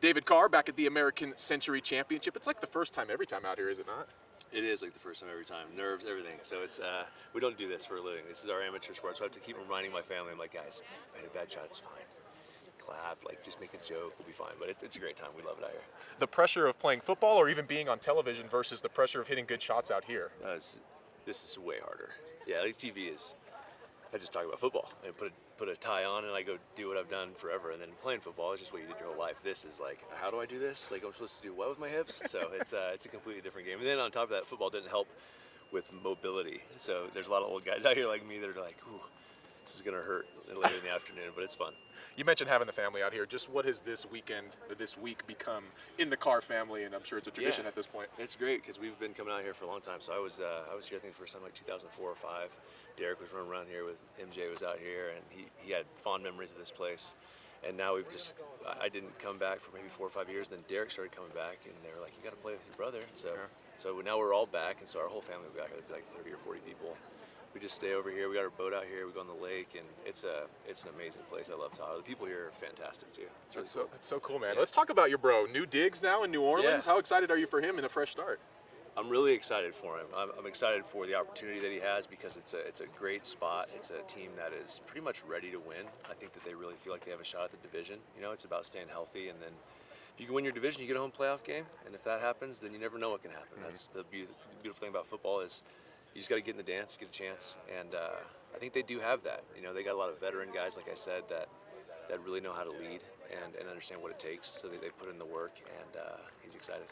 David Carr back at the American Century Championship. It's like the first time every time out here, is it not? It is like the first time every time. Nerves, everything. So it's we don't do this for a living. This is our amateur sport. So I have to keep reminding my family. I'm like, guys, I had a bad shot. It's fine. Clap, like just make a joke. We'll be fine. But it's a great time. We love it out here. The pressure of playing football or even being on television versus the pressure of hitting good shots out here. This is way harder. Yeah, like TV is. I just talk about football. I put a tie on and I go do what I've done forever. And then playing football is just what you did your whole life. This is like, how do I do this? Like I'm supposed to do what with my hips? So it's a completely different game. And then on top of that, football didn't help with mobility. So there's a lot of old guys out here like me that are like, ooh, this is gonna hurt later in the afternoon, but it's fun. You mentioned having the family out here. Just what has this weekend or this week become in the Carr family? And I'm sure it's a tradition at this point. It's great because we've been coming out here for a long time. So I was here I think the first time like 2004 or 5. Derek was running around here with MJ was out here, and he had fond memories of this place. And now I didn't come back for maybe 4 or 5 years. Then Derek started coming back, and they were like, "You got to play with your brother." So now we're all back, and so our whole family will be back. There'll be like 30 or 40 people. We just stay over here. We got our boat out here. We go on the lake, and it's an amazing place. I love Tahoe. The people here are fantastic too. It's so cool, man. Yeah. Let's talk about your bro. New digs now in New Orleans. Yeah. How excited are you for him in a fresh start? I'm really excited for him. I'm excited for the opportunity that he has because it's a great spot. It's a team that is pretty much ready to win. I think that they really feel like they have a shot at the division. You know, it's about staying healthy, and then if you can win your division, you get a home playoff game. And if that happens, then you never know what can happen. Mm-hmm. That's the beautiful thing about football is you just got to get in the dance, get a chance, and I think they do have that. You know, they got a lot of veteran guys, like I said, that really know how to lead and understand what it takes. So they put in the work, and he's excited.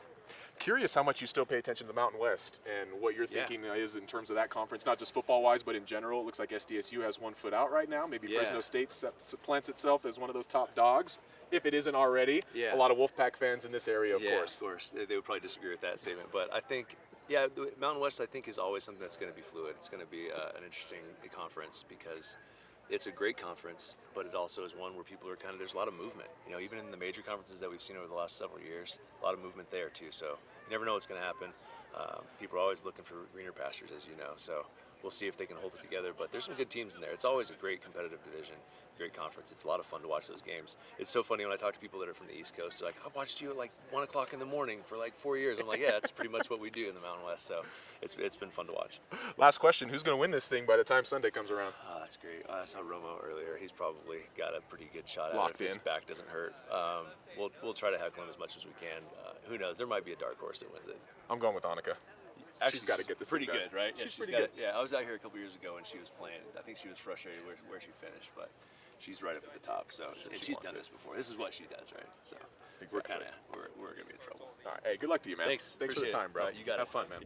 Curious how much you still pay attention to the Mountain West and what your thinking is in terms of that conference, not just football-wise, but in general. It looks like SDSU has one foot out right now. Maybe Fresno State plants itself as one of those top dogs, if it isn't already. Yeah. A lot of Wolfpack fans in this area, of course. Of course. They would probably disagree with that statement. But I think, the Mountain West, I think, is always something that's going to be fluid. It's going to be an interesting conference because it's a great conference, but it also is one where people are there's a lot of movement. You know, even in the major conferences that we've seen over the last several years, a lot of movement there too. So you never know what's going to happen. People are always looking for greener pastures, as you know. So we'll see if they can hold it together. But there's some good teams in there. It's always a great competitive division, great conference. It's a lot of fun to watch those games. It's so funny when I talk to people that are from the East Coast. They're like, "I watched you at like 1 o'clock in the morning for like 4 years." I'm like, "Yeah, that's pretty much what we do in the Mountain West." So it's been fun to watch. Last question: who's going to win this thing by the time Sunday comes around? That's great. I saw Romo earlier. He's probably got a pretty good shot at it if his back doesn't hurt. We'll try to heckle him as much as we can. Who knows? There might be a dark horse that wins it. I'm going with Annika. Actually, she's got to get this pretty thing good, right? Yeah, she's pretty good. Yeah, I was out here a couple years ago and she was playing. I think she was frustrated where she finished, but she's right up at the top. So and she's done this before. This is what she does, right? So exactly. we're gonna be in trouble. All right, hey, good luck to you, man. Thanks for the time, bro. You got it. Have fun, man.